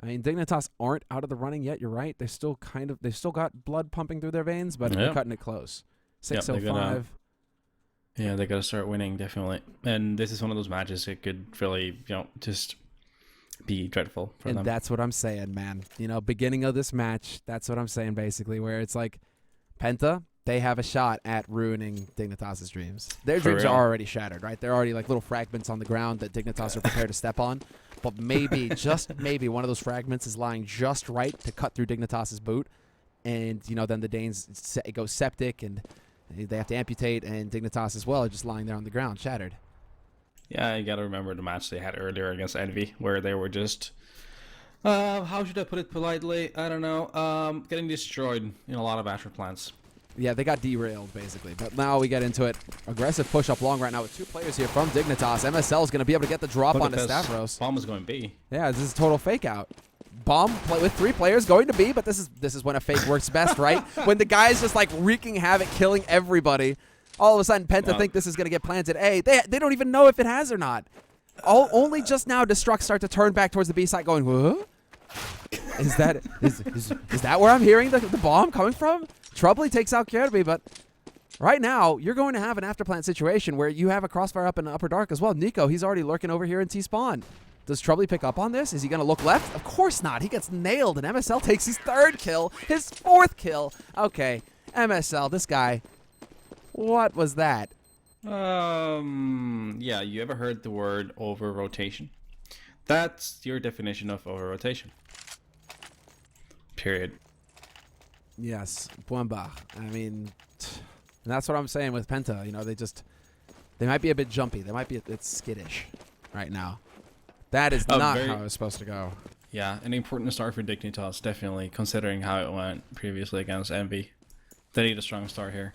mean, Dignitas aren't out of the running yet. You're right. They've still got blood pumping through their veins, but they're cutting it close. 6:05. Yeah, they gotta start winning, definitely. And this is one of those matches it could really, just be dreadful for them. And that's what I'm saying, man. Beginning of this match, that's what I'm saying, basically, where it's like, PENTA, they have a shot at ruining Dignitas' dreams. Their dreams are already shattered, right? They're already like little fragments on the ground that Dignitas are prepared to step on. But maybe, just maybe, one of those fragments is lying just right to cut through Dignitas' boot. And, then the Danes, it goes septic, and they have to amputate, and Dignitas as well are just lying there on the ground, shattered. Yeah, you got to remember the match they had earlier against Envy, where they were just, how should I put it politely? I don't know. Getting destroyed in a lot of Asher plants. Yeah, they got derailed, basically. But now we get into it. Aggressive push-up long right now with 2 players here from Dignitas. MSL is going to be able to get the drop onto Stavros. Bomb is going B. Yeah, this is a total fake out. Bomb with 3 players going to B, but this is when a fake works best, right? When the guy's just like wreaking havoc, killing everybody. All of a sudden, PENTA think this is going to get planted A. They don't even know if it has or not. Only just now does Struck start to turn back towards the B side going, whoa? Is that where I'm hearing the bomb coming from? Troubly takes out Kirby, but right now, you're going to have an afterplant situation where you have a crossfire up in the upper dark as well. Nico, he's already lurking over here in T-spawn. Does Troubly pick up on this? Is he going to look left? Of course not. He gets nailed, and MSL takes his 3rd kill, his 4th kill. Okay, MSL, this guy, what was that? Yeah, you ever heard the word over-rotation? That's your definition of over-rotation. Period. Yes, Buamba. I mean, that's what I'm saying with PENTA. They might be a bit jumpy. They might be a bit skittish right now. That is not how it was supposed to go. Yeah, an important start for Dignitas, definitely, considering how it went previously against Envy. They need a strong start here.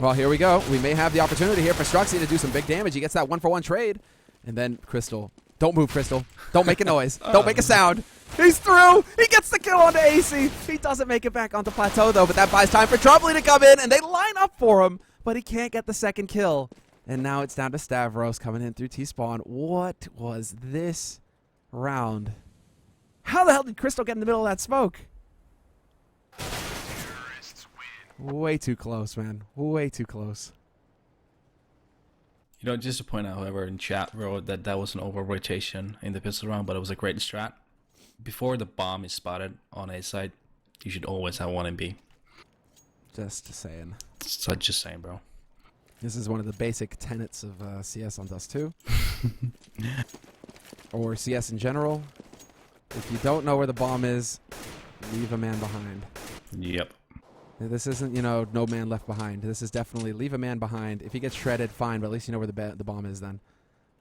Well, here we go. We may have the opportunity here for Struxy to do some big damage. He gets that 1-for-1 trade. And then Crystal. Don't move, Crystal. Don't make a noise. Don't make a sound. He's through. He gets the kill onto AC. He doesn't make it back onto Plateau, though, but that buys time for Troubly to come in, and they line up for him, but he can't get the 2nd kill. And now it's down to Stavros coming in through T-spawn. What was this round? How the hell did Crystal get in the middle of that smoke? Way too close, man. Way too close. Just to point out, whoever in chat wrote that was an over-rotation in the pistol round, but it was a great strat. Before the bomb is spotted on A side, you should always have 1 in B. Just saying. So just saying, bro. This is one of the basic tenets of CS on Dust2. Or CS in general. If you don't know where the bomb is, leave a man behind. Yep. This isn't, no man left behind. This is definitely leave a man behind. If he gets shredded, fine, but at least you know where the bomb is then.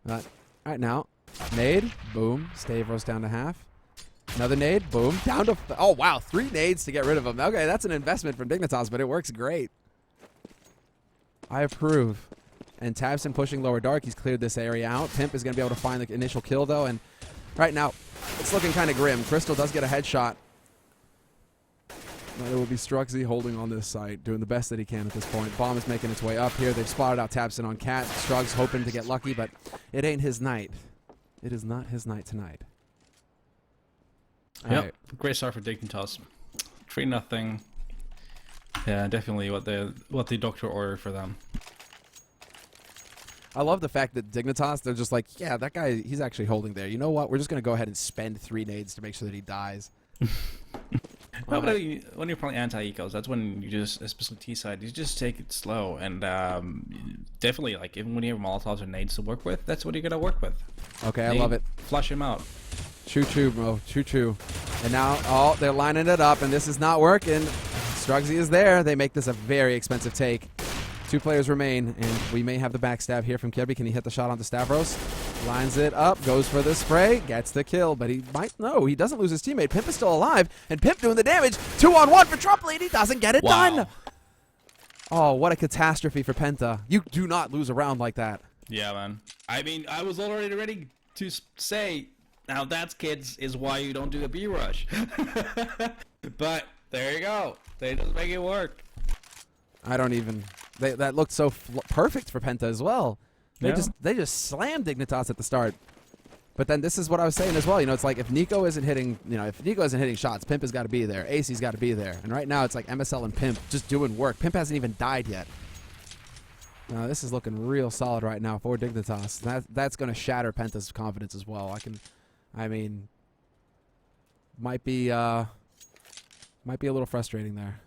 Right now, nade, boom, Stavros down to half. Another nade, boom, down to, oh wow, 3 nades to get rid of him. Okay, that's an investment from Dignitas, but it works great. I approve. And Tabson pushing lower dark, he's cleared this area out. Pimp is going to be able to find the initial kill though, and right now, it's looking kind of grim. Crystal does get a headshot. But it will be Struxy holding on this site, doing the best that he can at this point. Bomb is making its way up here. They've spotted out Tabson on Cat. Strugs hoping to get lucky, but it ain't his night. It is not his night tonight. Yep, right. Great start for Dignitas. 3-0. Yeah, definitely what the doctor ordered for them. I love the fact that Dignitas, they're just like, yeah, that guy, he's actually holding there. You know what? We're just going to go ahead and spend 3 nades to make sure that he dies. No, but when you're playing anti-ecos, that's when you just, especially T-side, you just take it slow. And definitely, like, even when you have Molotovs or nades to work with, that's what you're going to work with. Okay, I love it. Flush him out. Choo-choo, bro. Choo-choo. And now, oh, they're lining it up, and this is not working. Strugsy is there. They make this a very expensive take. 2 players remain, and we may have the backstab here from Kirby. Can he hit the shot onto Stavros? Lines it up, goes for the spray, gets the kill, but he might, no, he doesn't lose his teammate. Pimp is still alive, and Pimp doing the damage. 2-on-1 for Troubly, and he doesn't get it done. Oh, what a catastrophe for PENTA. You do not lose a round like that. Yeah, man. I mean, I was already ready to say, now that's, kids, is why you don't do a B rush. But there you go. They just make it work. I don't even... that looked so perfect for PENTA as well. They just slammed Dignitas at the start. But then this is what I was saying as well. You know, it's like if Nico isn't hitting, if Nico isn't hitting shots, Pimp has got to be there. AC's got to be there. And right now it's like MSL and Pimp just doing work. Pimp hasn't even died yet. This is looking real solid right now for Dignitas. That's going to shatter Penta's confidence as well. Might be a little frustrating there.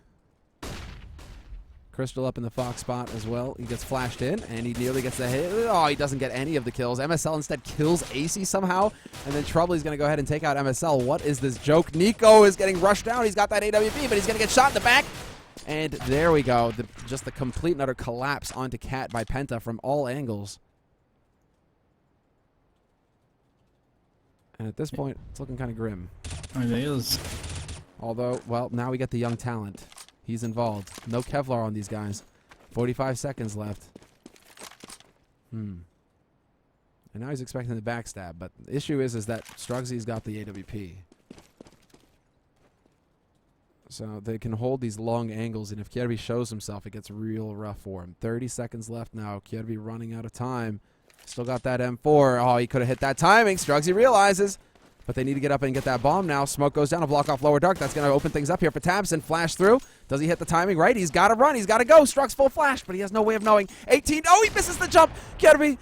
Crystal up in the Fox spot as well. He gets flashed in, and he nearly gets the hit. Oh, he doesn't get any of the kills. MSL instead kills AC somehow, and then Troubly's going to go ahead and take out MSL. What is this joke? Nico is getting rushed down. He's got that AWP, but he's going to get shot in the back. And there we go. Just the complete and utter collapse onto Cat by Penta from all angles. And at this point, it's looking kind of grim. It is. Although, well, now we get the young talent. He's involved. No Kevlar on these guys. 45 seconds left. And now he's expecting the backstab. But the issue is that Strugsy's got the AWP. So they can hold these long angles. And if Kjerby shows himself, it gets real rough for him. 30 seconds left now. Kjerby running out of time. Still got that M4. Oh, he could have hit that timing. Strugsy realizes. But they need to get up and get that bomb now. Smoke goes down to block off lower dark. That's going to open things up here for Tabson. Flash through. Does he hit the timing right? He's got to run. He's got to go. Strux full flash, but he has no way of knowing. 18. Oh, he misses the jump. Kjerby,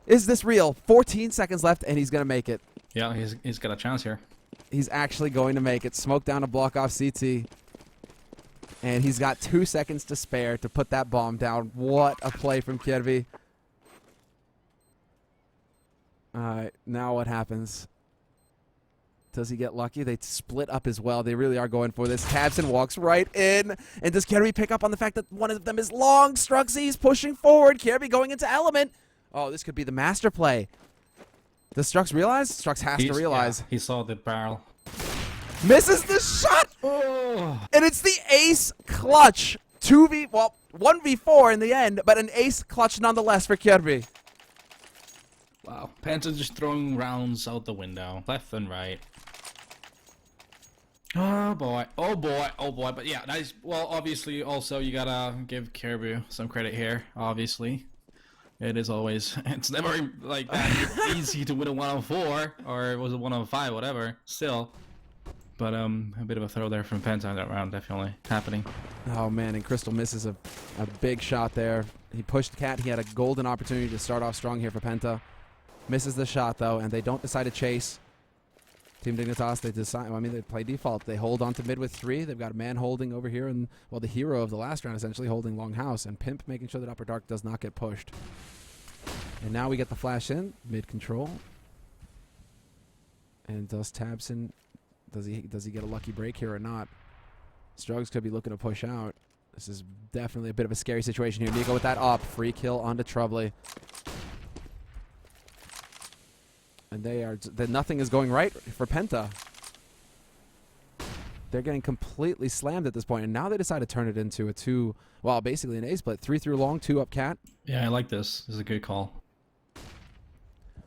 is this real? 14 seconds left, and he's going to make it. Yeah, he's got a chance here. He's actually going to make it. Smoke down to block off CT. And he's got 2 seconds to spare to put that bomb down. What a play from Kjerby. All right, now what happens? Does he get lucky? They split up as well. They really are going for this. Tabson walks right in. And does Kjerby pick up on the fact that one of them is long? Struxy's pushing forward. Kjerby going into element. Oh, this could be the master play. Does Strux realize? Strux has to realize. Yeah, he saw the barrel. Misses the shot! Oh. And it's the ace clutch. 1v4 in the end, but an ace clutch nonetheless for Kjerby. Wow. Penta just throwing rounds out the window, left and right. Oh boy, oh boy, oh boy. But yeah, nice. Well, obviously, also you gotta give Kjerby some credit here. Obviously, it is always. It's never like that easy to win a 1-on-4 or it was a 1-on-5, whatever. Still, but a bit of a throw there from Penta that round, definitely happening. Oh man, and Crystal misses a big shot there. He pushed Cat. He had a golden opportunity to start off strong here for Penta. Misses the shot though, and they don't decide to chase. Team Dignitas, they decide. I mean, they play default. They hold on to mid with 3. They've got a man holding over here, and well, the hero of the last round essentially holding long house, and Pimp making sure that upper dark does not get pushed. And now we get the flash in mid control. And does Tabson? Does he get a lucky break here or not? Strugs could be looking to push out. This is definitely a bit of a scary situation here. Nico with that up, free kill onto Troubly. And nothing is going right for Penta. They're getting completely slammed at this point, and now they decide to turn it into a basically an A split. 3 through long, 2 up Cat. Yeah, I like this. This is a good call.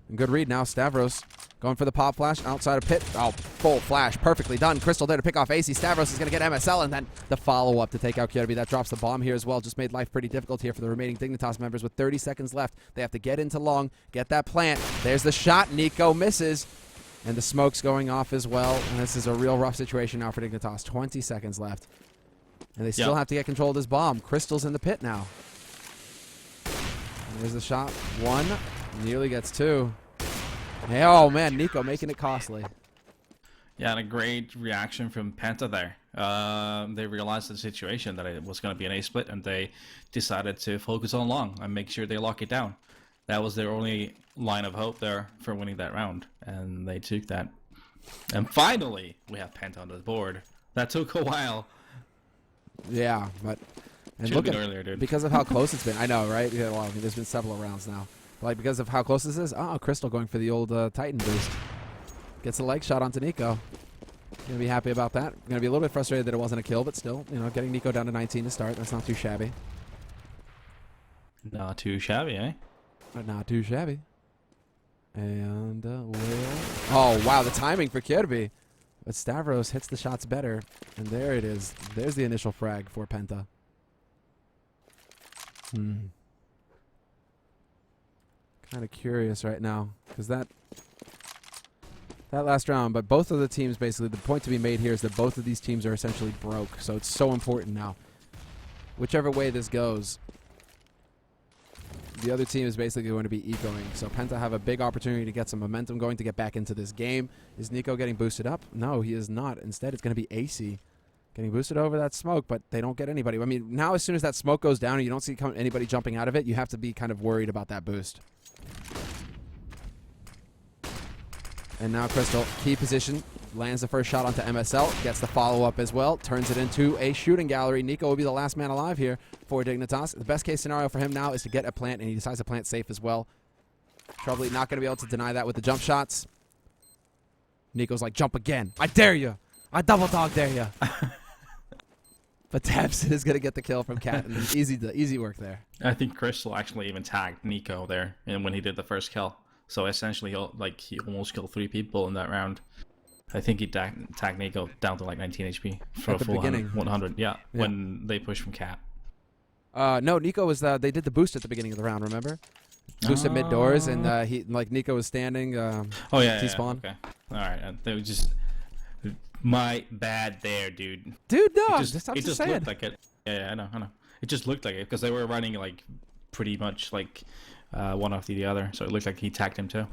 And good read now. Stavros going for the pop flash outside of pit. Oh, full flash. Perfectly done. Crystal there to pick off AC. Stavros is going to get MSL, and then the follow-up to take out Kjerby. That drops the bomb here as well. Just made life pretty difficult here for the remaining Dignitas members with 30 seconds left. They have to get into long, get that plant. There's the shot. Nico misses. And the smoke's going off as well. And this is a real rough situation now for Dignitas. 20 seconds left. And they still have to get control of this bomb. Crystal's in the pit now. And there's the shot. 1. Nearly gets 2. Hey, oh man, Nico making it costly. Yeah, and a great reaction from Penta there. They realized the situation, that it was going to be an A split, and they decided to focus on long and make sure they lock it down. That was their only line of hope there for winning that round, and they took that. And finally, we have Penta on the board. That took a while. Yeah, but look at earlier, dude. Because of how close it's been. I know, right? Yeah, well, I mean, there's been several rounds now. Like, because of how close this is, Crystal going for the old Titan boost. Gets a leg shot onto Nico. Gonna be happy about that. Gonna be a little bit frustrated that it wasn't a kill, but still, getting Nico down to 19 to start. That's not too shabby. Not too shabby, eh? Not too shabby. And, oh, wow, the timing for Kjerby. But Stavros hits the shots better. And there it is. There's the initial frag for Penta. Kind of curious right now, because that that last round. But both of the teams, basically, the point to be made here is that both of these teams are essentially broke. So it's so important now. Whichever way this goes, the other team is basically going to be ecoing. So Penta have a big opportunity to get some momentum going to get back into this game. Is Nico getting boosted up? No, he is not. Instead, it's going to be AC getting boosted over that smoke, but they don't get anybody. I mean, now as soon as that smoke goes down and you don't see anybody jumping out of it, you have to be kind of worried about that boost. And now Crystal, key position, lands the first shot onto MSL, gets the follow-up as well, turns it into a shooting gallery. Nico will be the last man alive here for Dignitas. The best case scenario for him now is to get a plant, and he decides to plant safe as well. Probably not going to be able to deny that with the jump shots. Nico's like, jump again. I dare you. I double dog dare you. But Tabson is going to get the kill from Cat, and easy work there. I think Crystal actually even tagged Nico there, and when he did the first kill. So essentially, he almost killed 3 people in that round. I think he tagged Nico down to like 19 HP for At a the full beginning. 100. Yeah, when they pushed from Cat. No, Nico was they did the boost at the beginning of the round. Remember? Boosted mid doors, and Nico was standing. Oh yeah, T-spawn. Okay. All right, they were just my bad there, dude. Dude, no, It just looked like it. Yeah, I know. It just looked like it because they were running like pretty much like one after the other, so it looked like he tagged him too.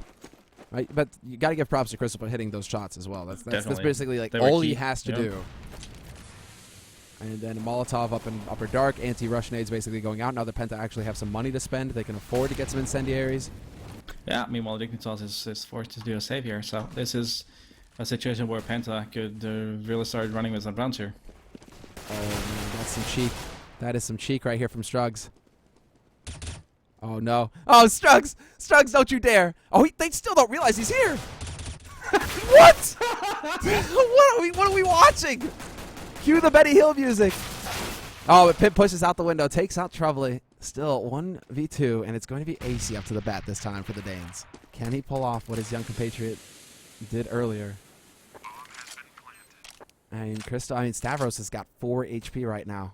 Right, but you got to give props to Crystal for hitting those shots as well. That's basically like They were all key. he has to do. And then Molotov up in upper dark, anti-rush nades basically going out. Now the Penta actually have some money to spend. They can afford to get some incendiaries. Yeah, meanwhile Dignitas is forced to do a save here, so this is a situation where Penta could really start running with some runs here. Oh man, that's some cheek. That is some cheek right here from Strugs. Oh no. Oh, Strugs! Strugs, don't you dare! Oh, they still don't realize he's here! What? What are we watching? Cue the Benny Hill music. Oh, but Pip pushes out the window, takes out Troubley. Still 1v2, and it's going to be AC up to the bat this time for the Danes. Can he pull off what his young compatriot did earlier? Stavros has got 4 HP right now.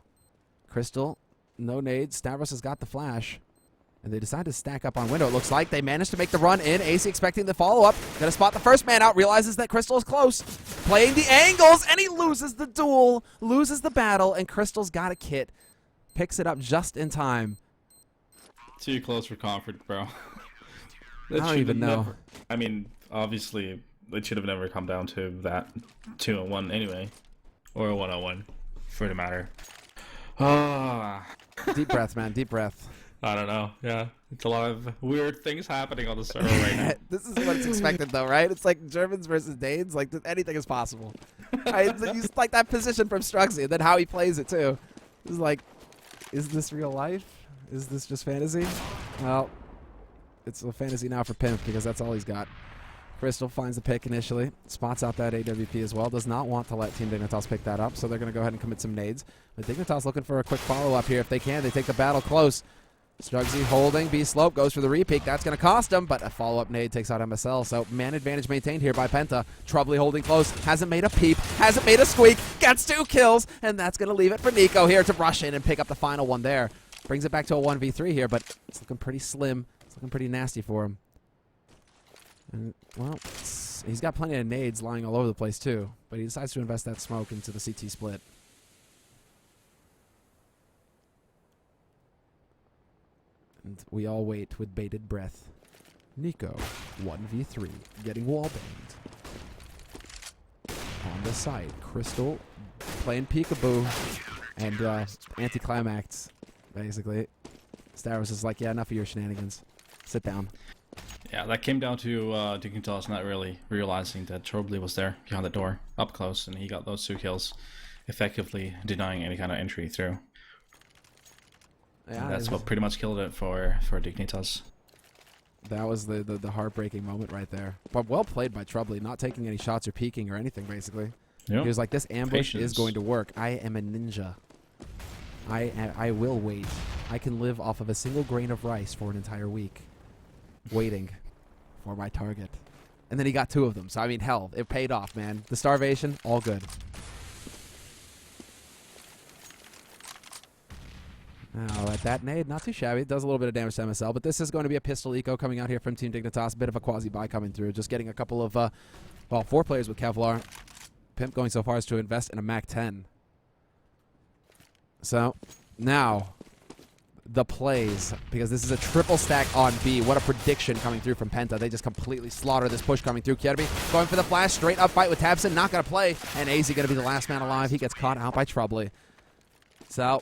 Crystal, no nades. Stavros has got the flash. And they decide to stack up on window. It looks like they managed to make the run in. AC expecting the follow-up. Gonna spot the first man out. Realizes that Crystal is close. Playing the angles, and he loses the duel. Loses the battle, and Crystal's got a kit. Picks it up just in time. Too close for comfort, bro. I don't even know. I mean, obviously, it should have never come down to that 2-on-1 anyway. Or a 1-on-1, for the matter. Deep breath, man. Deep breath. I don't know. Yeah, it's a lot of weird things happening on the server right now. This is what it's expected, though, right? It's like Germans versus Danes. Like, anything is possible. Right? You like that position from Strugsy, and then how he plays it, too. It's like, is this real life? Is this just fantasy? Well, it's a fantasy now for Pimp, because that's all he's got. Crystal finds the pick initially, spots out that AWP as well, does not want to let Team Dignitas pick that up, so they're going to go ahead and commit some nades. But Dignitas looking for a quick follow-up here if they can. They take the battle close. Strugsy holding, B-Slope goes for the repeat. That's going to cost him, but a follow-up nade takes out MSL. So man advantage maintained here by Penta. Troubley holding close, hasn't made a peep, hasn't made a squeak, gets 2 kills, and that's going to leave it for Nico here to rush in and pick up the final one there. Brings it back to a 1v3 here, but it's looking pretty slim. It's looking pretty nasty for him. And, well, he's got plenty of nades lying all over the place too, but he decides to invest that smoke into the CT split. And we all wait with bated breath. Nico, 1v3, getting wallbanged. On the side, Crystal playing peekaboo and anticlimax, basically. Stavros is like, yeah, enough of your shenanigans. Sit down. Yeah, that came down to Dignitas not really realizing that Troubley was there behind the door, up close, and he got those 2 kills, effectively denying any kind of entry through. Yeah, that's what pretty much killed it for Dignitas. That was the heartbreaking moment right there. But well played by Troubley, not taking any shots or peeking or anything, basically. Yep. He was like, this ambush is going to work. I am a ninja. I will wait. I can live off of a single grain of rice for an entire week. Waiting for my target. And then he got 2 of them. So, I mean, hell, it paid off, man. The starvation, all good. Now at that nade, not too shabby. It does a little bit of damage to MSL, but this is going to be a pistol eco coming out here from Team Dignitas. A bit of a quasi-buy coming through. Just getting a couple of, well, 4 players with Kevlar. Pimp going so far as to invest in a MAC-10. So, now, the plays, because this is a triple stack on B. What a prediction coming through from Penta. They just completely slaughter this push coming through. Kjerby going for the flash, straight up fight with tabseN, not going to play, and AZ going to be the last man alive. He gets caught out by Troubly. So,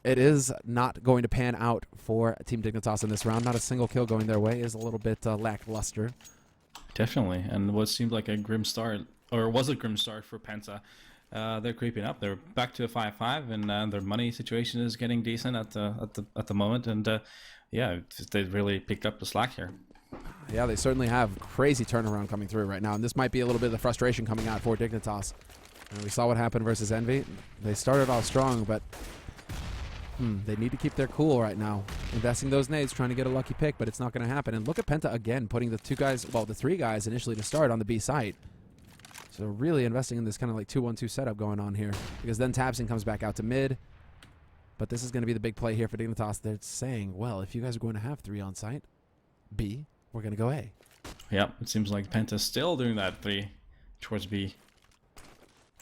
it is not going to pan out for Team Dignitas in this round. Not a single kill going their way. Is a little bit lackluster. Definitely, and what seemed like a grim start, or was a grim start for Penta. They're creeping up. They're back to a 5-5, and their money situation is getting decent at the moment. And yeah, they really picked up the slack here. Yeah, they certainly have crazy turnaround coming through right now, and this might be a little bit of the frustration coming out for Dignitas. And we saw what happened versus Envy. They started off strong, but they need to keep their cool right now. Investing those nades, trying to get a lucky pick, but it's not going to happen. And look at Penta again, putting the 2 guys, well, the 3 guys initially to start on the B site. So really investing in this kind of like 2-1-2 setup going on here. Because then tabseN comes back out to mid. But this is going to be the big play here for Dignitas. They're saying, well, if you guys are going to have 3 on site, B, we're going to go A. Yeah, it seems like Penta's still doing that 3 towards B.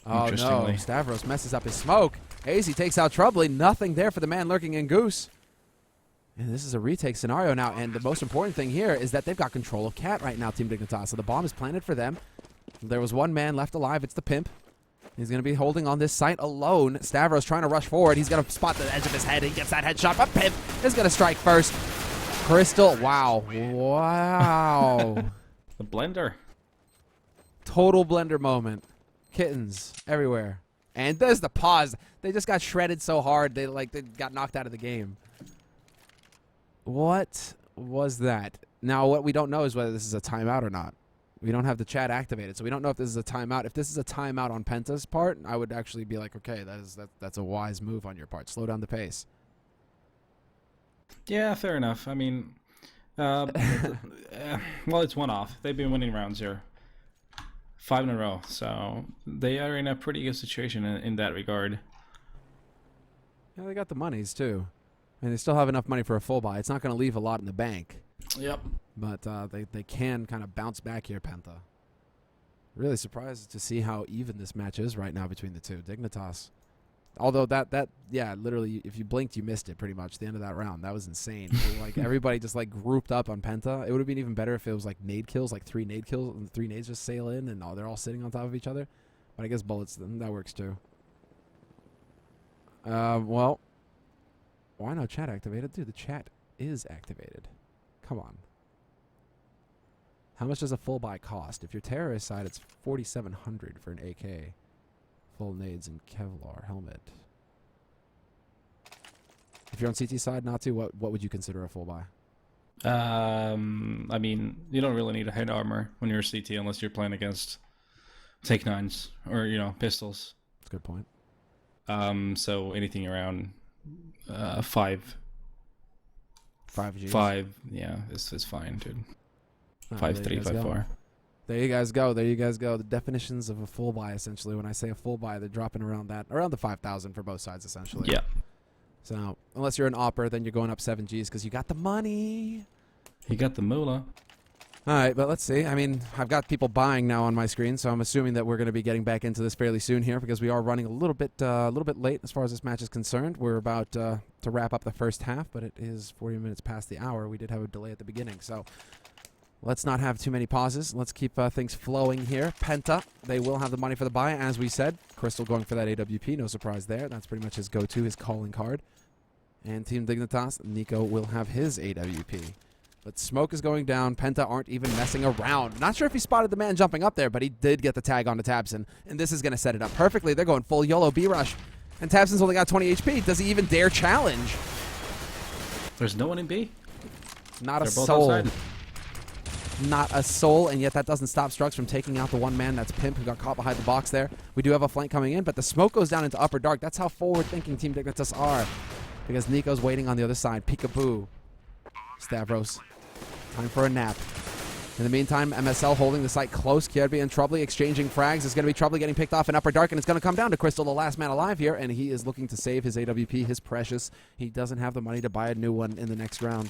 Oh no, Stavros messes up his smoke. AZ takes out Troubly. Nothing there for the man lurking in Goose. And this is a retake scenario now. And the most important thing here is that they've got control of Cat right now, Team Dignitas. So the bomb is planted for them. There was 1 man left alive. It's the Pimp. He's going to be holding on this site alone. Stavros trying to rush forward. He's going to spot the edge of his head. He gets that headshot, but Pimp is going to strike first. Crystal, wow. Wow. The blender. Total blender moment. Kittens everywhere. And there's the pause. They just got shredded so hard. They got knocked out of the game. What was that? Now, what we don't know is whether this is a timeout or not. We don't have the chat activated, so we don't know if this is a timeout. If this is a timeout on Penta's part, I would actually be like, okay, that's a wise move on your part. Slow down the pace. Yeah, fair enough. I mean, well, it's one off. They've been winning rounds here. 5 in a row, so they are in a pretty good situation in that regard. Yeah, they got the monies, too. And they still have enough money for a full buy. It's not going to leave a lot in the bank. Yep. But they can kind of bounce back here, Penta. Really surprised to see how even this match is right now between the two. Dignitas. Although yeah, literally, if you blinked, you missed it pretty much. The end of that round. That was insane. Like, everybody just, like, grouped up on Penta. It would have been even better if it was, like, nade kills, like 3 nade kills, and 3 nades just sail in, and they're all sitting on top of each other. But I guess bullets, that works, too. Well, why no chat activated? Dude, the chat is activated. Come on. How much does a full buy cost? If you're terrorist side, it's 4,700 for an AK. Full nades and Kevlar helmet. If you're on CT side, not to, what would you consider a full buy? I mean, you don't really need a head armor when you're a CT unless you're playing against Take 9s or, you know, pistols. That's a good point. So anything around 5. 5G. 5, yeah, is fine, dude. 5.3, 5.4. There you guys go. There you guys go. The definitions of a full buy, essentially. When I say a full buy, they're dropping around the 5,000 for both sides, essentially. Yeah. So unless you're an opper, then you're going up 7 Gs because you got the money. You got the moolah. All right, but let's see. I mean, I've got people buying now on my screen, so I'm assuming that we're going to be getting back into this fairly soon here because we are running a little bit late as far as this match is concerned. We're about to wrap up the first half, but it is 40 minutes past the hour. We did have a delay at the beginning, so let's not have too many pauses. Let's keep things flowing here. Penta, they will have the money for the buy, as we said. Crystal going for that AWP, no surprise there. That's pretty much his go-to, his calling card. And Team Dignitas, Nico will have his AWP. But smoke is going down. Penta aren't even messing around. Not sure if he spotted the man jumping up there, but he did get the tag onto tabseN. And this is going to set it up perfectly. They're going full YOLO B-rush. And tabseN's only got 20 HP. Does he even dare challenge? There's no one in B. Not a They're both soul. outside. Not a soul, and yet that doesn't stop Strux from taking out the one man. That's Pimp, who got caught behind the box there. We do have a flank coming in, but the smoke goes down into upper dark. That's how forward-thinking Team Dignitas are. Because Nico's waiting on the other side. Peekaboo. Stavros. Time for a nap. In the meantime, MSL holding the site close. Kierby and Troubley exchanging frags. It's going to be Troubley getting picked off in Upper Dark, and it's going to come down to Crystal, the last man alive here, and he is looking to save his AWP, his precious. He doesn't have the money to buy a new one in the next round.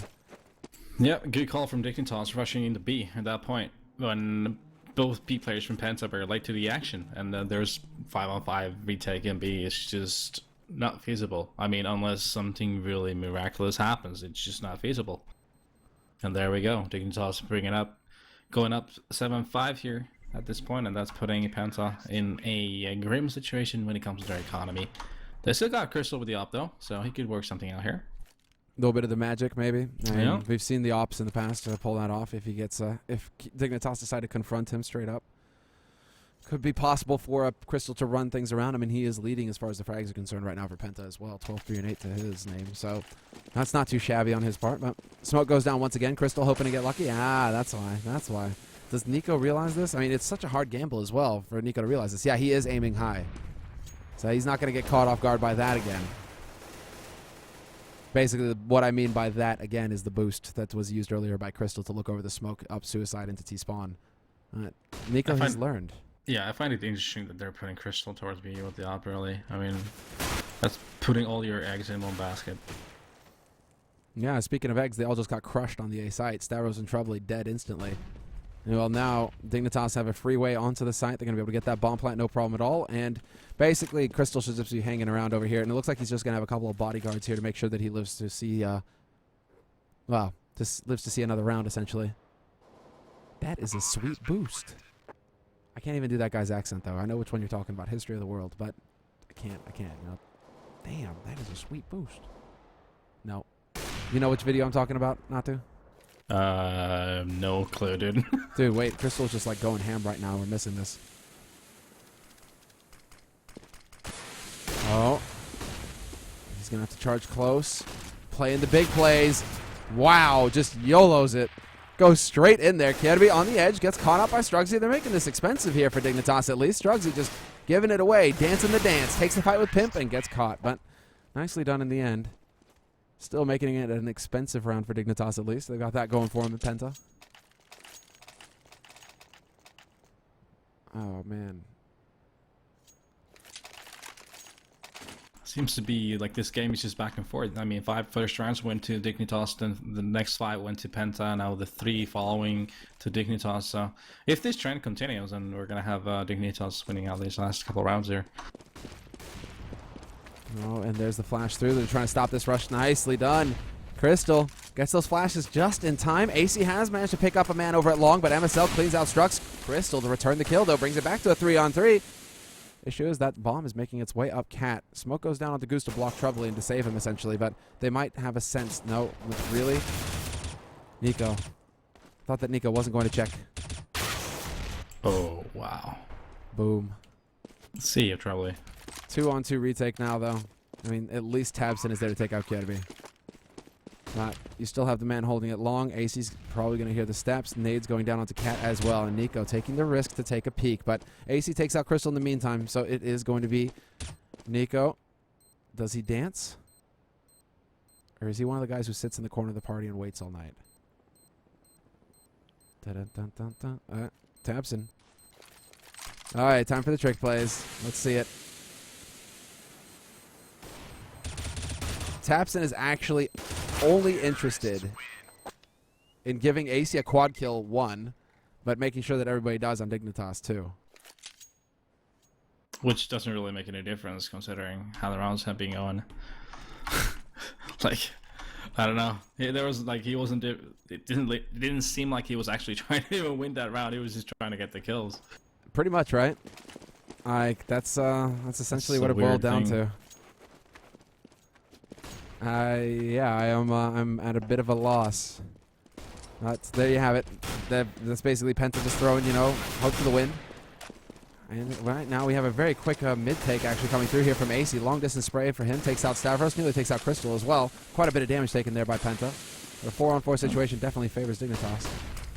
Yeah, good call from Dignitas rushing into B at that point when both B players from Penta were late to the action, and there's 5-on-5 retake in B. It's just not feasible. I mean, unless something really miraculous happens, it's just not feasible. And there we go. Dignitas going up 7-5 here at this point, and that's putting Penta in a grim situation when it comes to their economy. They still got Crystal with the op though, so he could work something out here. A little bit of the magic, maybe. Yeah. We've seen the ops in the past to pull that off if he gets, if Dignitas decide to confront him straight up. Could be possible for a Crystal to run things around. I mean, he is leading as far as the frags are concerned right now for Penta as well. 12-3-8 to his name, so that's not too shabby on his part. But smoke goes down once again. Crystal hoping to get lucky. Ah, that's why. That's why. Does Nico realize this? I mean, it's such a hard gamble as well for Nico to realize this. Yeah, he is aiming high, so he's not going to get caught off guard by that again. Basically, what I mean by that, again, is the boost that was used earlier by Crystal to look over the smoke up suicide into T-spawn. Nico has learned. Yeah, I find it interesting that they're putting Crystal towards B with the op early. I mean, that's putting all your eggs in one basket. Yeah, speaking of eggs, they all just got crushed on the A site. Stavros and Troubley dead instantly. And well, now Dignitas have a freeway onto the site. They're going to be able to get that bomb plant, no problem at all. And basically, Crystal should just be hanging around over here. And it looks like he's just going to have a couple of bodyguards here to make sure that he lives to see, well, just lives to see another round, essentially. That is a sweet boost. I can't even do that guy's accent, though. I know which one you're talking about, History of the World, but I can't, you know. Damn, that is a sweet boost. No. You know which video I'm talking about, Natu? No clue, dude. Dude, wait, Crystal's just like going ham right now. We're missing this. Oh. He's gonna have to charge close. Playing the big plays. Wow, just YOLOs it. Goes straight in there. Kierby on the edge, gets caught up by Strugsy. They're making this expensive here for Dignitas at least. Strugsy just giving it away, dancing the dance, takes the fight with Pimp and gets caught. But nicely done in the end. Still making it an expensive round for Dignitas at least. They got that going for him at Penta. Oh, man. Seems to be like this game is just back and forth. I mean, 5 first rounds went to Dignitas, then the next 5 went to Penta, now the 3 following to Dignitas. So if this trend continues, then we're going to have Dignitas winning out these last couple rounds here. Oh, and there's the flash through. They're trying to stop this rush. Nicely done. Crystal gets those flashes just in time. AC has managed to pick up a man over at Long, but MSL cleans out Strux. Crystal to return the kill, though, brings it back to a 3-on-3. Issue is that bomb is making its way up Cat. Smoke goes down on the Goose to block Troubley and to save him, essentially, but they might have a sense. No, really? Nico. Thought that Nico wasn't going to check. Oh, wow. Boom. See you, Troubley. 2-on-2 retake now, though. I mean, at least Tabson is there to take out Kierby. But you still have the man holding it long. AC's probably going to hear the steps. Nade's going down onto Cat as well. And Nico taking the risk to take a peek. But AC takes out Crystal in the meantime. So it is going to be Nico. Does he dance? Or is he one of the guys who sits in the corner of the party and waits all night? Dun-dun-dun-dun-dun. Tabson. All right, time for the trick plays. Let's see it. Tabson is actually only interested in giving AC a quad kill 1, but making sure that everybody dies on Dignitas 2. Which doesn't really make any difference considering how the rounds have been going. Like, I don't know. There was like he wasn't. It didn't seem like he was actually trying to even win that round. He was just trying to get the kills. Pretty much, right? Like that's essentially what it boiled down to. Yeah, I'm at a bit of a loss. There you have it. That's basically Penta just throwing, you know, hope for the win. And right now we have a very quick mid-take actually coming through here from AC. Long distance spray for him. Takes out Stavros. Nearly takes out Crystal as well. Quite a bit of damage taken there by Penta. But a 4-on-4 situation definitely favors Dignitas.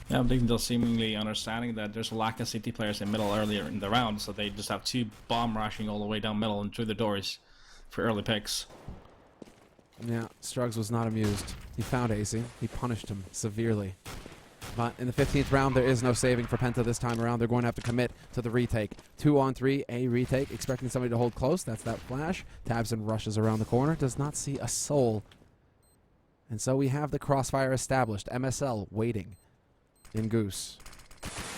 Yeah, Dignitas seemingly understanding that there's a lack of CT players in middle earlier in the round, so they just have 2 bomb rushing all the way down middle and through the doors for early picks. Yeah, Strugs was not amused. He found AC. He punished him severely. But in the 15th round, there is no saving for Penta this time around. They're going to have to commit to the retake. 2-on-3, a retake. Expecting somebody to hold close. That's that flash. Tabson rushes around the corner. Does not see a soul. And so we have the crossfire established. MSL waiting in Goose.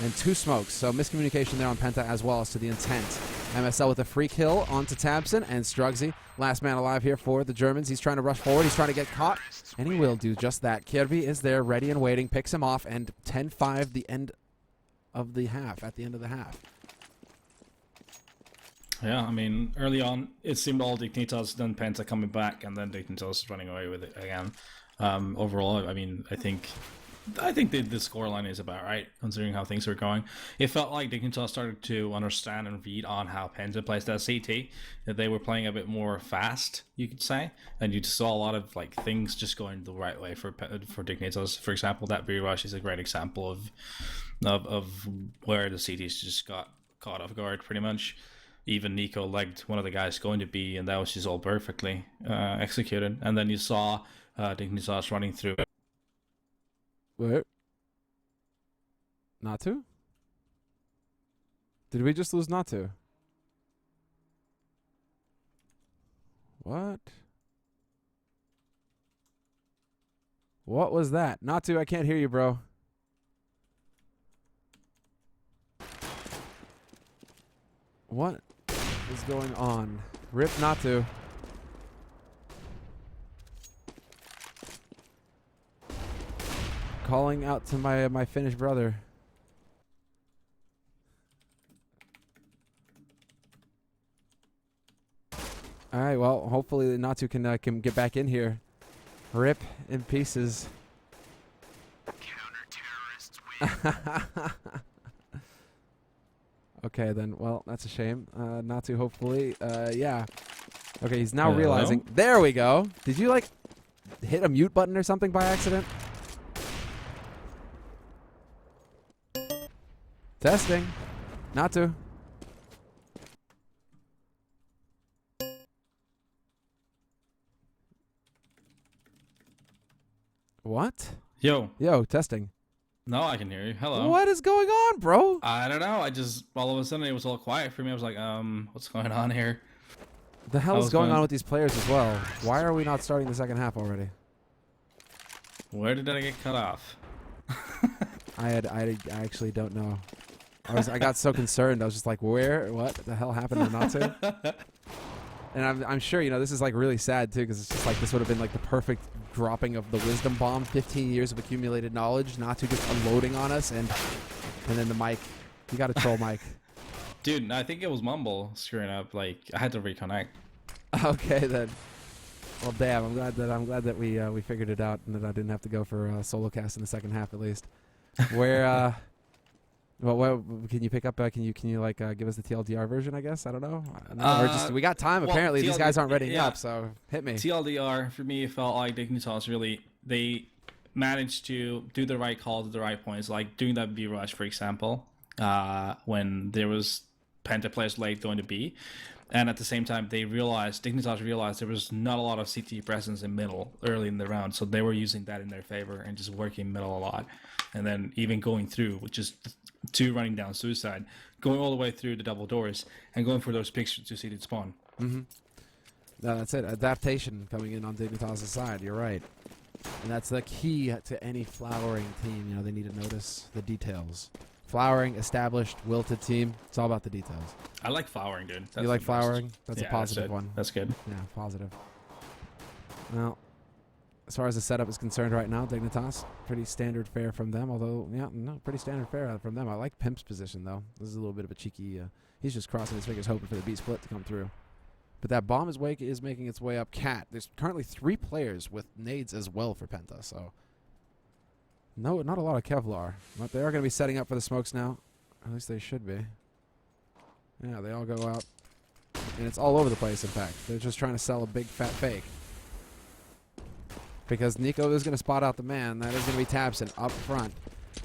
And 2 smokes. So miscommunication there on Penta as well as to the intent. MSL with a free kill onto Tabson and Strugsy. Last man alive here for the Germans. He's trying to rush forward. He's trying to get caught. And he will do just that. Kirby is there ready and waiting. Picks him off. And 10-5 the end of the half. At the end of the half. Yeah, I mean, early on, it seemed all Dignitas, then Penta coming back, and then Dignitas running away with it again. Overall, I mean, I think the scoreline is about right, considering how things were going. It felt like Dignitas started to understand and read on how Penta plays that CT, that they were playing a bit more fast, you could say, and you just saw a lot of like things just going the right way for Dignitas. For example, that B-Rush is a great example of where the CTs just got caught off guard, pretty much. Even Nico legged one of the guys going to be, and that was just all perfectly executed. And then you saw Dignitas running through it. Wait. Natu? Did we just lose Natu? What? What was that? Natu, I can't hear you, bro. What is going on? Rip Natu. Calling out to my Finnish brother. All right, well, hopefully Natu can get back in here. Rip in pieces. Okay, then. Well, that's a shame. Natu, hopefully. Yeah. Okay, he's now realizing. There we go. Did you, like, hit a mute button or something by accident? Testing. Natu. What? Yo. Yo, testing. No, I can hear you. Hello. What is going on, bro? I don't know. I just, all of a sudden, it was all quiet for me. I was like, what's going on here? The hell is going on with these players as well? Why are we not starting the second half already? Where did I get cut off? I actually don't know. I got so concerned. I was just like, what the hell happened to Natu? And I'm sure, you know, this is like really sad too, because it's just like this would have been like the perfect dropping of the wisdom bomb. 15 years of accumulated knowledge. Natu just unloading on us, and then the mic. You got to troll Mike. Dude, I think it was Mumble screwing up. Like, I had to reconnect. Okay then. Well, damn. I'm glad that we figured it out, and that I didn't have to go for solo cast in the second half at least. Where well, can you pick up? Can you like give us the TLDR version? I guess I don't know. Or just we got time. Well, apparently these guys aren't ready up, so hit me. TLDR for me, it felt like Dignitas really they managed to do the right calls at the right points, like doing that B rush, for example, when there was Penta players late going to B, and at the same time Dignitas realized there was not a lot of CT presence in middle early in the round, so they were using that in their favor and just working middle a lot, and then even going through, which is 2 running down suicide, going all the way through the double doors and going for those pictures to see it spawn. Mm-hmm. No, that's it. Adaptation coming in on Dignitas' side. You're right. And that's the key to any flowering team. You know, they need to notice the details. Flowering, established, wilted team. It's all about the details. I like flowering, dude. You like flowering? That's a positive one. That's good. Yeah, positive. Well, as far as the setup is concerned right now, Dignitas, pretty standard fare from them. Although, yeah, no, pretty standard fare from them. I like Pimp's position, though. This is a little bit of a cheeky... he's just crossing his fingers hoping for the B split to come through. But that bomb is making its way up. Cat. There's currently 3 players with nades as well for Penta, so... No, not a lot of Kevlar. But they are going to be setting up for the smokes now. At least they should be. Yeah, they all go out. And it's all over the place, in fact. They're just trying to sell a big fat fake. Because Nico is going to spot out the man. That is going to be Tabson up front.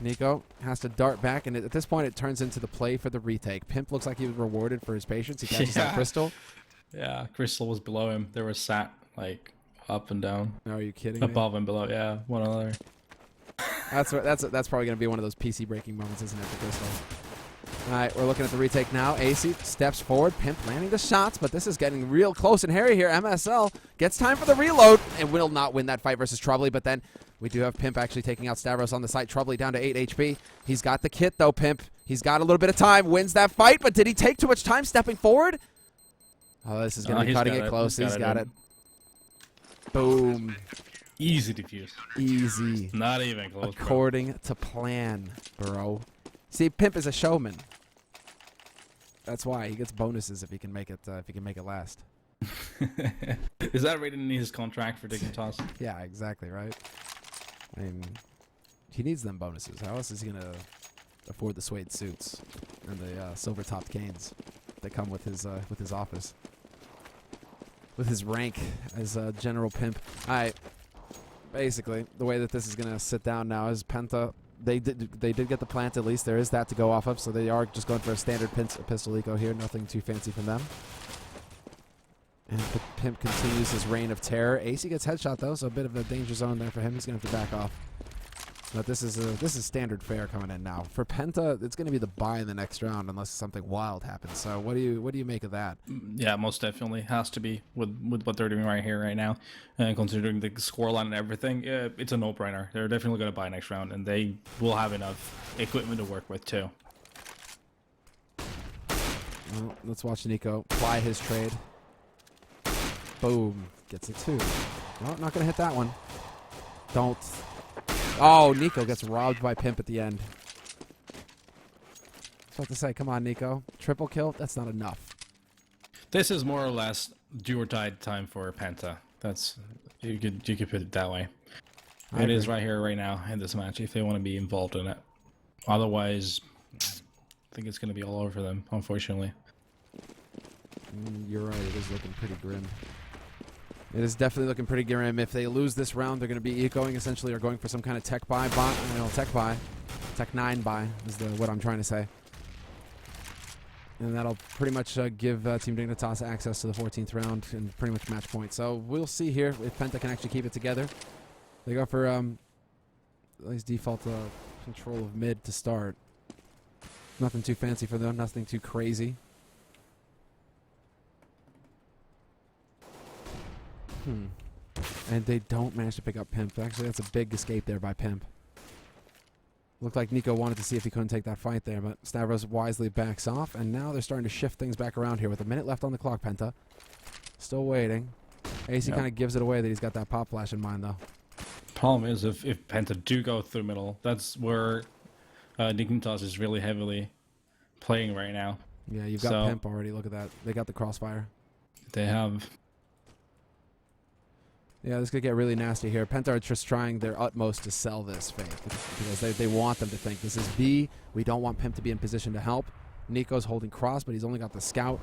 Nico has to dart back, and at this point it turns into the play for the retake. Pimp looks like he was rewarded for his patience. He catches that Crystal. Yeah, Crystal was below him. They were sat, like, up and down. No, are you kidding me? Above and below, yeah, one another. That's probably going to be one of those PC breaking moments, isn't it, for Crystal? All right, we're looking at the retake now. AC steps forward. Pimp landing the shots, but this is getting real close and hairy here. MSL gets time for the reload and will not win that fight versus Troubley, but then we do have Pimp actually taking out Stavros on the site. Troubley down to 8 HP. He's got the kit, though, Pimp. He's got a little bit of time, wins that fight, but did he take too much time stepping forward? Oh, this is going to be cutting it close. He's got it. Boom. Easy defuse. Easy. Not even close. According to plan, bro. See, Pimp is a showman. That's why he gets bonuses if he can make it. If he can make it last. Is that written in his contract for Dignitas? Yeah, exactly right. I mean, he needs them bonuses. How else is he gonna afford the suede suits and the silver-topped canes that come with his office, with his rank as General Pimp? All right. Basically, the way that this is gonna sit down now is Penta. They did get the plant, at least. There is that to go off of, so they are just going for a standard pistol eco here. Nothing too fancy from them. And Pimp continues his reign of terror. AC gets headshot, though, so a bit of a danger zone there for him. He's going to have to back off. But this is standard fare coming in now. For Penta, it's going to be the buy in the next round unless something wild happens. So what do you make of that? Yeah, most definitely has to be with what they're doing right here, right now, and considering the scoreline and everything. It's a no-brainer. They're definitely going to buy next round, and they will have enough equipment to work with too. Well, let's watch Nico ply his trade. Boom, gets it too. Well, not going to hit that one. Don't. Oh, Nico gets robbed by Pimp at the end. I was about to say, come on, Nico. Triple kill? That's not enough. This is more or less do or die time for Penta. That's you could put it that way. It is right here, right now in this match if they want to be involved in it. Otherwise, I think it's going to be all over them, unfortunately. You're right. It is looking pretty grim. It is definitely looking pretty grim. If they lose this round, they're going to be ecoing essentially or going for some kind of tech buy. Tech 9 buy is what I'm trying to say. And that'll pretty much give Team Dignitas access to the 14th round and pretty much match point. So we'll see here if Penta can actually keep it together. They go for at least default control of mid to start. Nothing too fancy for them. Nothing too crazy. And they don't manage to pick up Pimp. Actually, that's a big escape there by Pimp. Looked like Nico wanted to see if he couldn't take that fight there, but Stavros wisely backs off, and now they're starting to shift things back around here with a minute left on the clock, Penta. Still waiting. AC kind of gives it away that he's got that pop flash in mind, though. Problem is, if Penta do go through middle, that's where Dignitas is really heavily playing right now. Yeah, you've got Pimp already. Look at that. They got the crossfire. They have... Yeah, this could get really nasty here. Penta are just trying their utmost to sell this fake because they want them to think this is B. We don't want Pimp to be in position to help. Nico's holding cross, but he's only got the scout.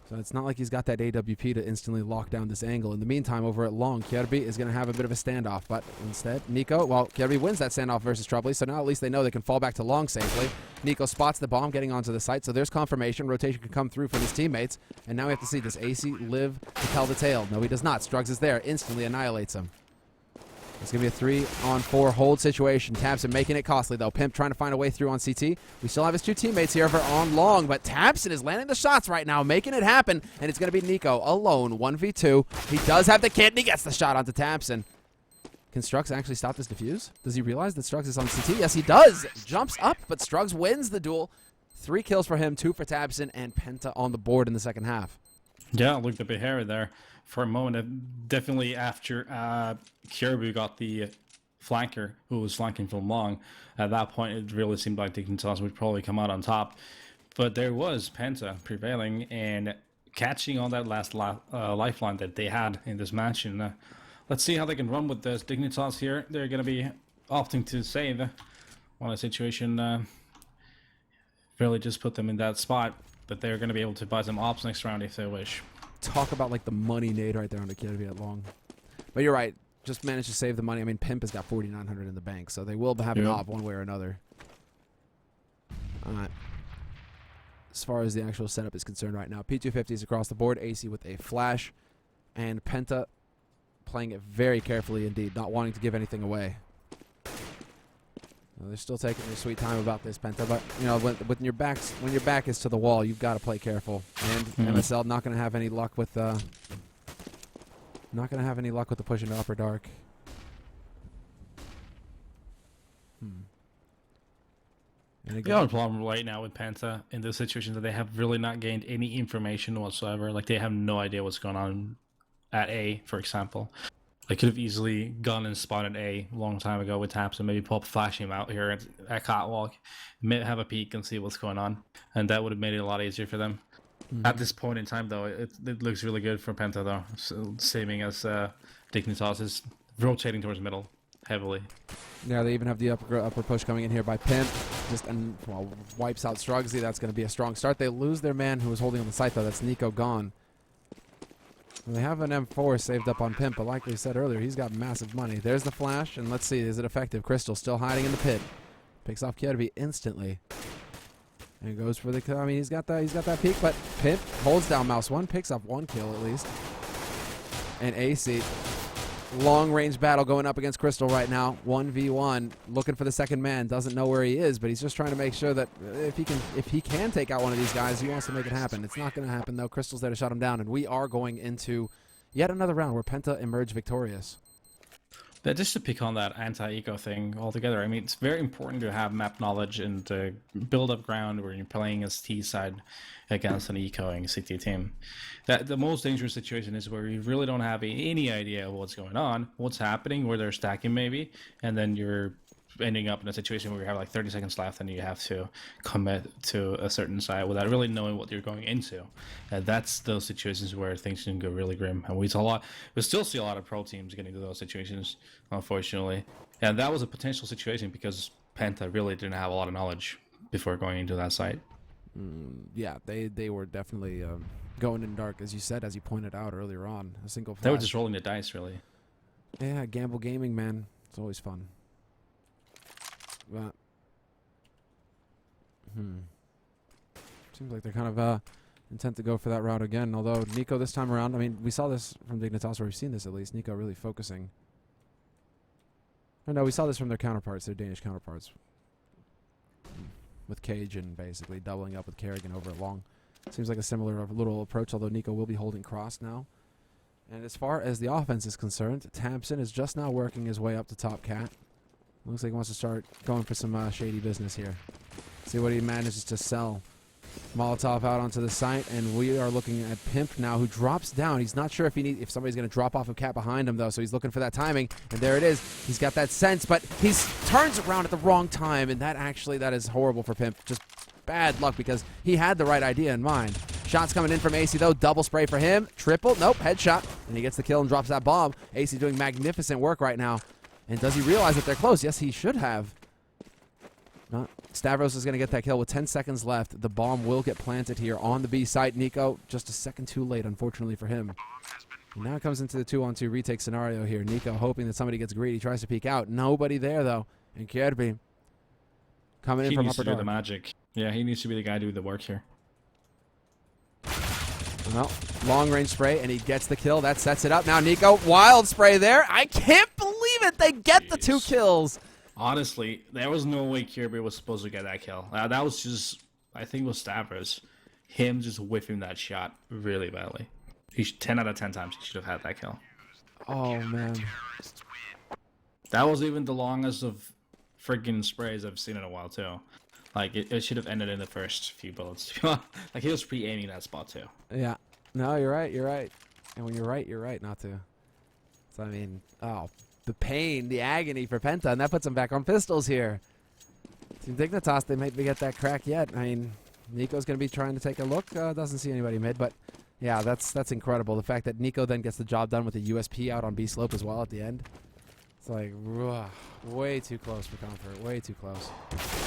So it's not like he's got that AWP to instantly lock down this angle. In the meantime, over at long, Kjerby is going to have a bit of a standoff. But instead, Nico, well, Kjerby wins that standoff versus Troubley, so now at least they know they can fall back to long safely. Nico spots the bomb getting onto the site, so there's confirmation. Rotation can come through from his teammates. And now we have to see, does AC live to tell the tale? No, he does not. Struggs is there, instantly annihilates him. It's going to be a 3-on-4 hold situation. Tabson making it costly, though. Pimp trying to find a way through on CT. We still have his two teammates here over on long, but Tabson is landing the shots right now, making it happen, and it's going to be Nico alone, 1v2. He does have the kit, and he gets the shot onto Tabson. Can Struggs actually stop this defuse? Does he realize that Struggs is on CT? Yes, he does. Jumps up, but Struggs wins the duel. 3 kills for him, 2 for Tabson, and Penta on the board in the second half. Yeah, looked a bit hairy there for a moment. Definitely after Kjerby got the flanker who was flanking from long, at that point it really seemed like Dignitas would probably come out on top. But there was Penta prevailing and catching on that last lifeline that they had in this match. And let's see how they can run with this. Dignitas here, they're going to be opting to save on a situation. Really just put them in that spot. But they're going to be able to buy some ops next round if they wish. Talk about like the money nade right there on the Kjerby at long. But you're right. Just managed to save the money. I mean, Pimp has got 4,900 in the bank, so they will have an op one way or another. As far as the actual setup is concerned right now, P250s across the board. AC with a flash, and Penta playing it very carefully indeed, not wanting to give anything away. Well, they're still taking their sweet time about this, Penta, but you know, when your back is to the wall, you've got to play careful. And MSL not going to have any luck with the push into upper dark. And The only problem right now with Penta in this situation is that they have really not gained any information whatsoever. Like, they have no idea what's going on at A, for example. They could have easily gone and spotted A a long time ago with taps and maybe pop flashing him out here at Catwalk, have a peek and see what's going on. And that would have made it a lot easier for them. At this point in time, though, it looks really good for Penta, though. So, saving as Dignitas is rotating towards middle heavily. Yeah, they even have the upper push coming in here by Pimp. Just wipes out Strugsy. That's going to be a strong start. They lose their man who was holding on the site, though. That's Nico gone. And they have an M4 saved up on Pimp, but like we said earlier, he's got massive money. There's the flash, and let's see, is it effective? Crystal still hiding in the pit. Picks off Kirby instantly. And goes for the kill. I mean, he's got that peek, but Pimp holds down mouse one, picks up one kill at least. And AC, long range battle going up against Crystal right now. 1v1, looking for the second man. Doesn't know where he is, but he's just trying to make sure that if he can take out one of these guys, he wants to make it happen. It's not going to happen though. Crystal's there to shut him down, and we are going into yet another round where Penta emerge victorious. But just to pick on that anti-eco thing altogether, I mean, it's very important to have map knowledge and to build up ground where you're playing as T side against an ecoing CT team. That the most dangerous situation is where you really don't have any idea of what's going on, what's happening, where they're stacking maybe, and then you're ending up in a situation where you have like 30 seconds left and you have to commit to a certain side without really knowing what you're going into. And that's those situations where things can go really grim. And we still see a lot of pro teams getting into those situations, unfortunately. And that was a potential situation because Penta really didn't have a lot of knowledge before going into that site. Yeah, they were definitely going in dark, as you said, as you pointed out earlier on. A single flash. They were just rolling the dice, really. Yeah, gamble gaming, man. It's always fun. But seems like they're kind of intent to go for that route again. Although Nico this time around, I mean, we saw this from Dignitas, or we've seen this at least. Nico really focusing. Oh, no, we saw this from their counterparts, their Danish counterparts, with Cage and basically doubling up with Kerrigan over long. Seems like a similar little approach, although Nico will be holding cross now. And as far as the offense is concerned, Tamsin is just now working his way up to top cat. Looks like he wants to start going for some shady business here. See what he manages to sell. Molotov out onto the site, and we are looking at Pimp now, who drops down. He's not sure if somebody's going to drop off of cat behind him, though, so he's looking for that timing. And there it is. He's got that sense, but he turns around at the wrong time, and that is horrible for Pimp. Just bad luck because he had the right idea in mind. Shots coming in from AC, though. Double spray for him. Triple. Nope. Headshot. And he gets the kill and drops that bomb. AC doing magnificent work right now. And does he realize that they're close? Yes, he should have. No. Stavros is going to get that kill with 10 seconds left. The bomb will get planted here on the B site. Nico, just a second too late, unfortunately for him. And now it comes into the 2-on-2 retake scenario here. Nico hoping that somebody gets greedy, tries to peek out. Nobody there, though. And Kirby coming in from upper dark. He needs to do the magic. Yeah, he needs to be the guy doing the work here. Well, long range spray, and he gets the kill. That sets it up. Now Nico, wild spray there. I can't believe it. They get the 2 kills. Honestly, there was no way Kirby was supposed to get that kill. That was just, I think it was Stavros. Him just whiffing that shot really badly. 10 out of 10 times he should have had that kill. Oh, man. That was even the longest of friggin' sprays I've seen in a while, too. Like, it should have ended in the first few bullets. Like, he was pre-aiming that spot, too. Yeah. No, you're right. You're right. And when you're right not to. So, I mean, the pain, the agony for Penta, and that puts him back on pistols here. Team Dignitas, they might get that crack yet. I mean, Nico's going to be trying to take a look. Doesn't see anybody mid, but yeah, that's incredible. The fact that Nico then gets the job done with a USP out on B slope as well at the end. It's like, way too close for comfort. Way too close.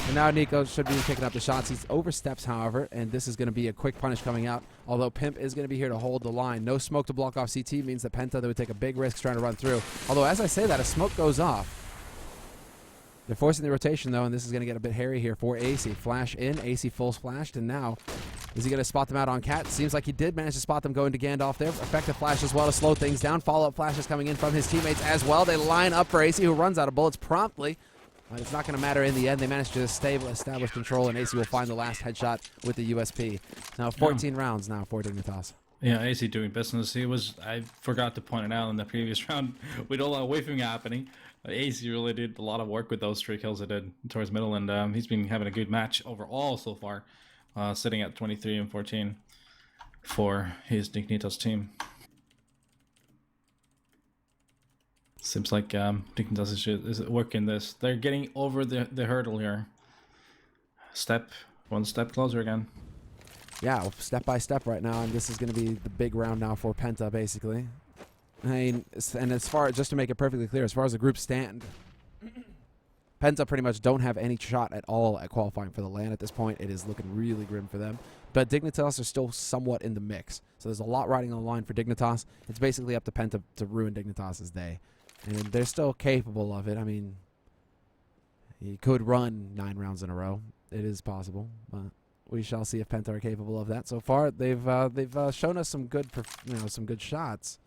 And now Nico should be picking up the shots. He oversteps, however, and this is going to be a quick punish coming out. Although Pimp is going to be here to hold the line. No smoke to block off CT means that Penta, they would take a big risk trying to run through. Although, as I say that, a smoke goes off. They're forcing the rotation, though, and this is going to get a bit hairy here for AC. Flash in. AC full splashed, and now is he going to spot them out on Cat? Seems like he did manage to spot them going to Gandalf there. Effective flash as well to slow things down. Follow-up flashes coming in from his teammates as well. They line up for AC, who runs out of bullets promptly. But it's not going to matter in the end. They managed to establish control, and AC will find the last headshot with the USP. Now 14 rounds now for Dignitas. Yeah, AC doing business. I forgot to point it out in the previous round with all that waving happening. AC really did a lot of work with those 3 kills he did towards middle, and he's been having a good match overall so far, sitting at 23 and 14 for his Dignitas team. Seems like Dignitas is working this. They're getting over the hurdle here. One step closer again. Yeah, step by step right now, and this is going to be the big round now for Penta, basically. I mean, and as far, just to make it perfectly clear, as far as the groups stand, Penta pretty much don't have any shot at all at qualifying for the LAN at this point. It is looking really grim for them. But Dignitas are still somewhat in the mix. So there's a lot riding on the line for Dignitas. It's basically up to Penta to ruin Dignitas' day. And they're still capable of it. I mean, he could run 9 rounds in a row. It is possible, but we shall see if Penta are capable of that. So far, they've shown us some good, some good shots.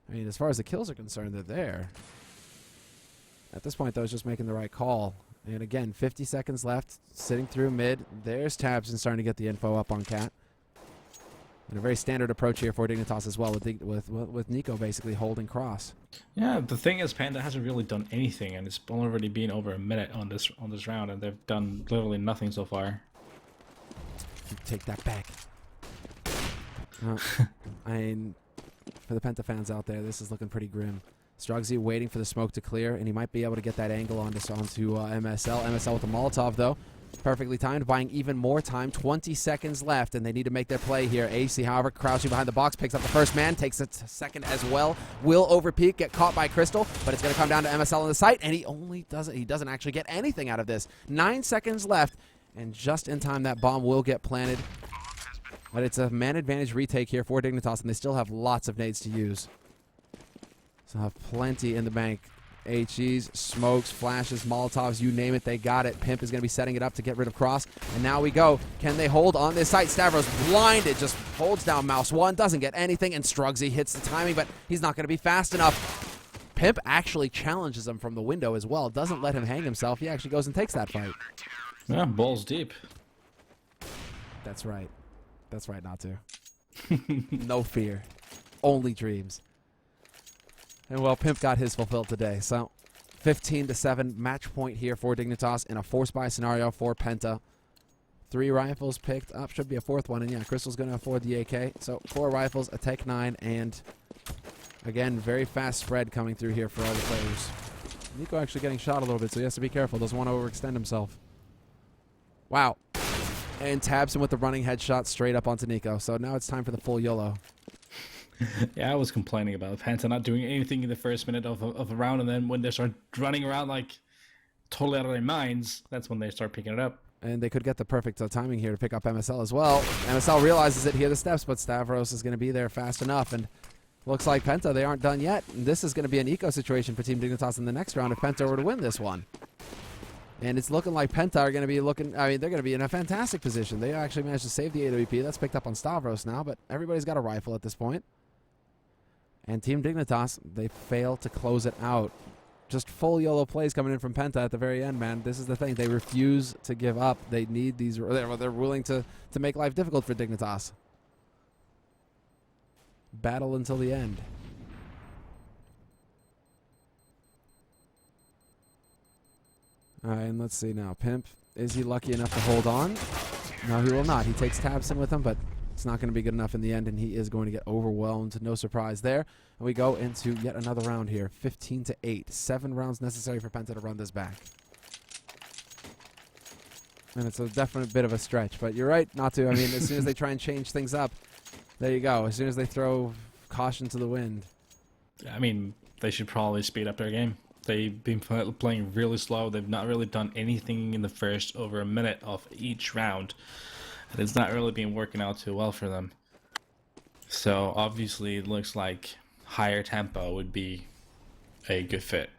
I mean, as far as the kills are concerned, they're there. At this point, though, it's just making the right call. And again, 50 seconds left, sitting through mid. There's Tabs and starting to get the info up on Cat. And a very standard approach here for Dignitas as well, with Nico basically holding cross. Yeah, the thing is, Panda hasn't really done anything, and it's already been over a minute on this round, and they've done literally nothing so far. Take that back. I mean, for the Penta fans out there, this is looking pretty grim. Strugsy waiting for the smoke to clear, and he might be able to get that angle onto MSL. MSL with a Molotov, though. Perfectly timed, buying even more time. 20 seconds left, and they need to make their play here. AC, however, crouching behind the box, picks up the first man, takes a second as well. Will overpeak, get caught by Crystal, but it's going to come down to MSL on the site, and he doesn't actually get anything out of this. 9 seconds left, and just in time, that bomb will get planted. But it's a man advantage retake here for Dignitas, and they still have lots of nades to use. So have plenty in the bank. HEs, smokes, flashes, Molotovs, you name it, they got it. Pimp is going to be setting it up to get rid of Cross. And now we go. Can they hold on this site? Stavros blinded, just holds down mouse 1, doesn't get anything, and Strugsy hits the timing, but he's not going to be fast enough. Pimp actually challenges him from the window as well. Doesn't let him hang himself. He actually goes and takes that fight. Yeah, balls deep. That's right. That's right not to. No fear. Only dreams. And well, Pimp got his fulfilled today. So 15-7 match point here for Dignitas in a force buy scenario for Penta. 3 rifles picked up. Should be a 4th one. And yeah, Crystal's going to afford the AK. So 4 rifles, a Tech 9, and again, very fast spread coming through here for all the players. Nico actually getting shot a little bit, so he has to be careful. Doesn't want to overextend himself. Wow. And tabs him with the running headshot straight up onto Nico. So now it's time for the full YOLO. Yeah, I was complaining about Penta not doing anything in the first minute of a round, and then when they start running around like totally out of their minds, that's when they start picking it up. And they could get the perfect timing here to pick up MSL as well. MSL realizes it here, the steps, but Stavros is going to be there fast enough. And looks like Penta, they aren't done yet. And this is going to be an eco situation for Team Dignitas in the next round if Penta were to win this one. And it's looking like Penta are going to be looking, I mean, they're going to be in a fantastic position. They actually managed to save the AWP. That's picked up on Stavros now, but everybody's got a rifle at this point. And Team Dignitas, they fail to close it out. Just full YOLO plays coming in from Penta at the very end, man. This is the thing. They refuse to give up. They need these. They're willing to make life difficult for Dignitas. Battle until the end. All right, and let's see now. Pimp, is he lucky enough to hold on? No, he will not. He takes Tabson with him, but it's not going to be good enough in the end, and he is going to get overwhelmed. No surprise there. And we go into yet another round here, 15-8. 7 rounds necessary for Penta to run this back. And it's a definite bit of a stretch, but you're right not to. I mean, as soon as they try and change things up, there you go. As soon as they throw caution to the wind. I mean, they should probably speed up their game. They've been playing really slow. They've not really done anything in the first over a minute of each round. And it's not really been working out too well for them. So obviously it looks like higher tempo would be a good fit.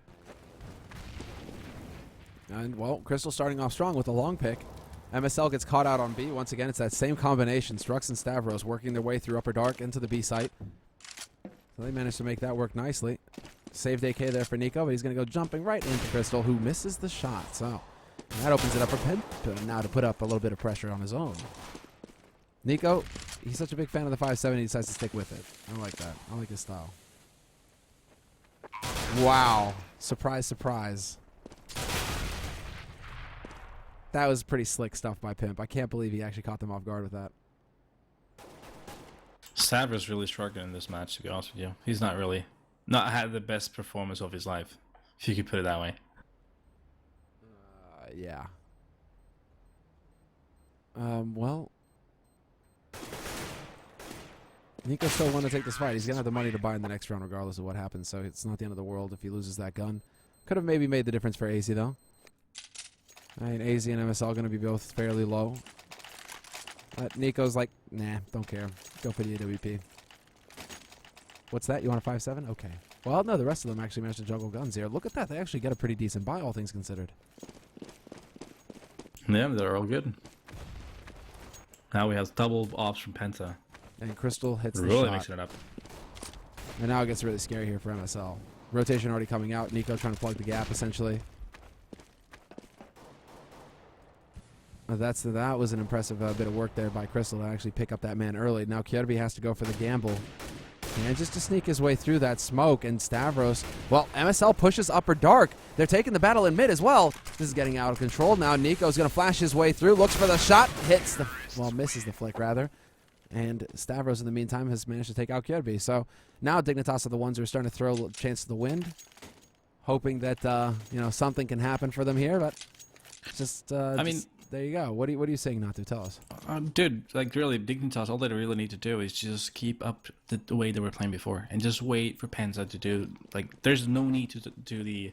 And well, Crystal starting off strong with a long pick. MSL gets caught out on B. Once again, it's that same combination. Strux and Stavros working their way through Upper Dark into the B site. So they managed to make that work nicely. Saved AK there for Nico, but he's going to go jumping right into Crystal, who misses the shot. So that opens it up for Penta now to put up a little bit of pressure on his own. Nico, he's such a big fan of the 5-7, he decides to stick with it. I like that. I like his style. Wow. Surprise, surprise. That was pretty slick stuff by Pimp. I can't believe he actually caught them off guard with that. Stavros really struggling in this match, to be honest with you. He's not had the best performance of his life, if you could put it that way. Yeah. Well, Nico still want to take this fight. He's going to have the money to buy in the next round regardless of what happens, so it's not the end of the world if he loses that gun. Could have maybe made the difference for AZ, though. I mean, AZ and MSL going to be both fairly low. But Nico's like, nah, don't care. Go for the AWP. What's that? You want a 5-7? Okay. Well, no, the rest of them actually managed to juggle guns here. Look at that. They actually get a pretty decent buy, all things considered. Yeah, they're all good. Now we have double ops from Penta. And Crystal hits the really shot. mixing it up. And now it gets really scary here for MSL. Rotation already coming out. Nico trying to plug the gap, essentially. That was an impressive bit of work there by Crystal to actually pick up that man early. Now Kjerby has to go for the gamble. And just to sneak his way through that smoke, and Stavros, well, MSL pushes upper dark. They're taking the battle in mid as well. This is getting out of control. Now Nico's going to flash his way through, looks for the shot, misses the flick rather. And Stavros, in the meantime, has managed to take out Kjerby. So now Dignitas are the ones who are starting to throw a chance to the wind, hoping that something can happen for them here. But there you go. What are you saying not to? Tell us. Dude, like really, Dignitas, all they really need to do is just keep up the way they were playing before and just wait for Penta to do, there's no need to do the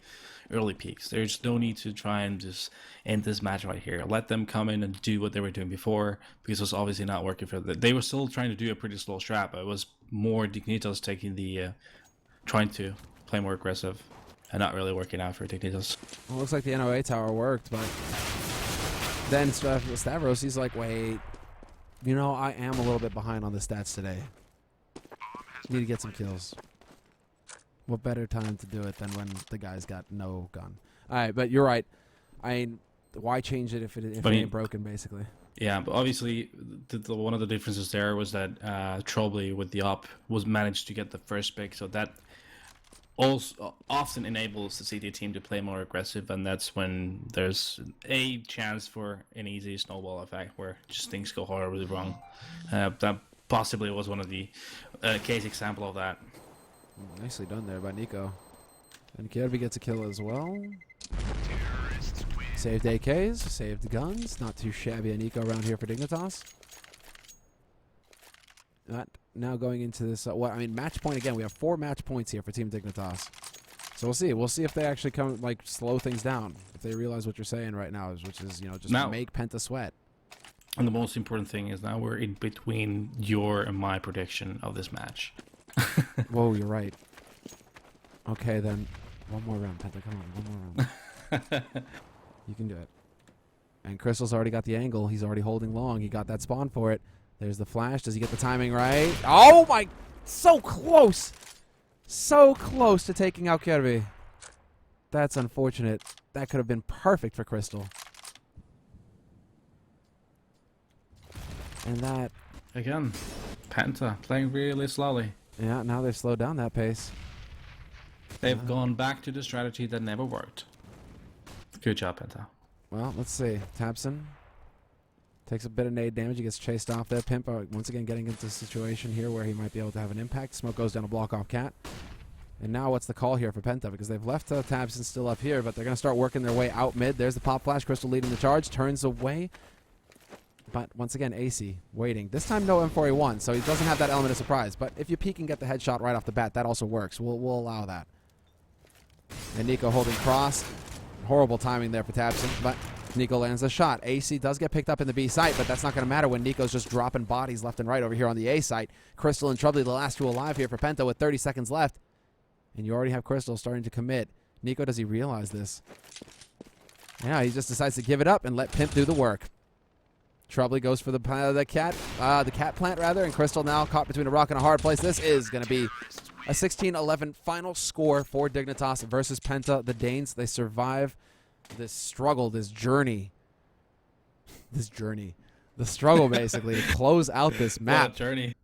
early peaks. There's no need to try and just end this match right here. Let them come in and do what they were doing before, because it was obviously not working for them. They were still trying to do a pretty slow strat, but it was more Dignitas taking trying to play more aggressive and not really working out for Dignitas. Well, it looks like the NOA tower worked, but then Stavros, he's like, wait, I am a little bit behind on the stats today. Need to get some kills. What better time to do it than when the guy's got no gun? All right, but you're right. I mean, why change it if it ain't broken, basically? Yeah, but obviously, one of the differences there was that Trobley with the op managed to get the first pick, so that also often enables the CT team to play more aggressive, and that's when there's a chance for an easy snowball effect where just things go horribly wrong. That possibly was one of the case example of that. Nicely done there by Nico. And Kjerby gets a kill as well. Saved AKs, saved guns. Not too shabby a Nico around here for Dignitas. Now going into this, match point again. We have 4 match points here for Team Dignitas. So we'll see. We'll see if they actually come, slow things down. If they realize what you're saying right now, which is, just now, make Penta sweat. And the most important thing is now we're in between your and my prediction of this match. Whoa, you're right. Okay, then. One more round, Penta. Come on, one more round. You can do it. And Crystal's already got the angle. He's already holding long. He got that spawn for it. There's the flash. Does he get the timing right? Oh, my. So close. So close to taking out Kjerby. That's unfortunate. That could have been perfect for Crystal. And that... Again, Penta playing really slowly. Yeah, now they've slowed down that pace. They've gone back to the strategy that never worked. Good job, Penta. Well, let's see. Tabson takes a bit of nade damage. He gets chased off there. Pimp once again getting into a situation here where he might be able to have an impact. Smoke goes down to block off Cat. And now what's the call here for Penta? Because they've left Tabson still up here, but they're going to start working their way out mid. There's the pop flash. Crystal leading the charge. Turns away. But once again, AC waiting. This time no M4A1, so he doesn't have that element of surprise. But if you peek and get the headshot right off the bat, that also works. We'll allow that. And Nico holding cross. Horrible timing there for Tabson, but Nico lands the shot. AC does get picked up in the B site, but that's not going to matter when Nico's just dropping bodies left and right over here on the A site. Crystal and Troubly, the last 2 alive here for Penta with 30 seconds left. And you already have Crystal starting to commit. Nico, does he realize this? Yeah, he just decides to give it up and let Pimp do the work. Troubly goes for the cat plant rather, and Crystal now caught between a rock and a hard place. This is going to be A 16-11 final score for Dignitas versus Penta. The Danes, they survive this struggle, this journey. The struggle, basically, to close out this What a map. journey.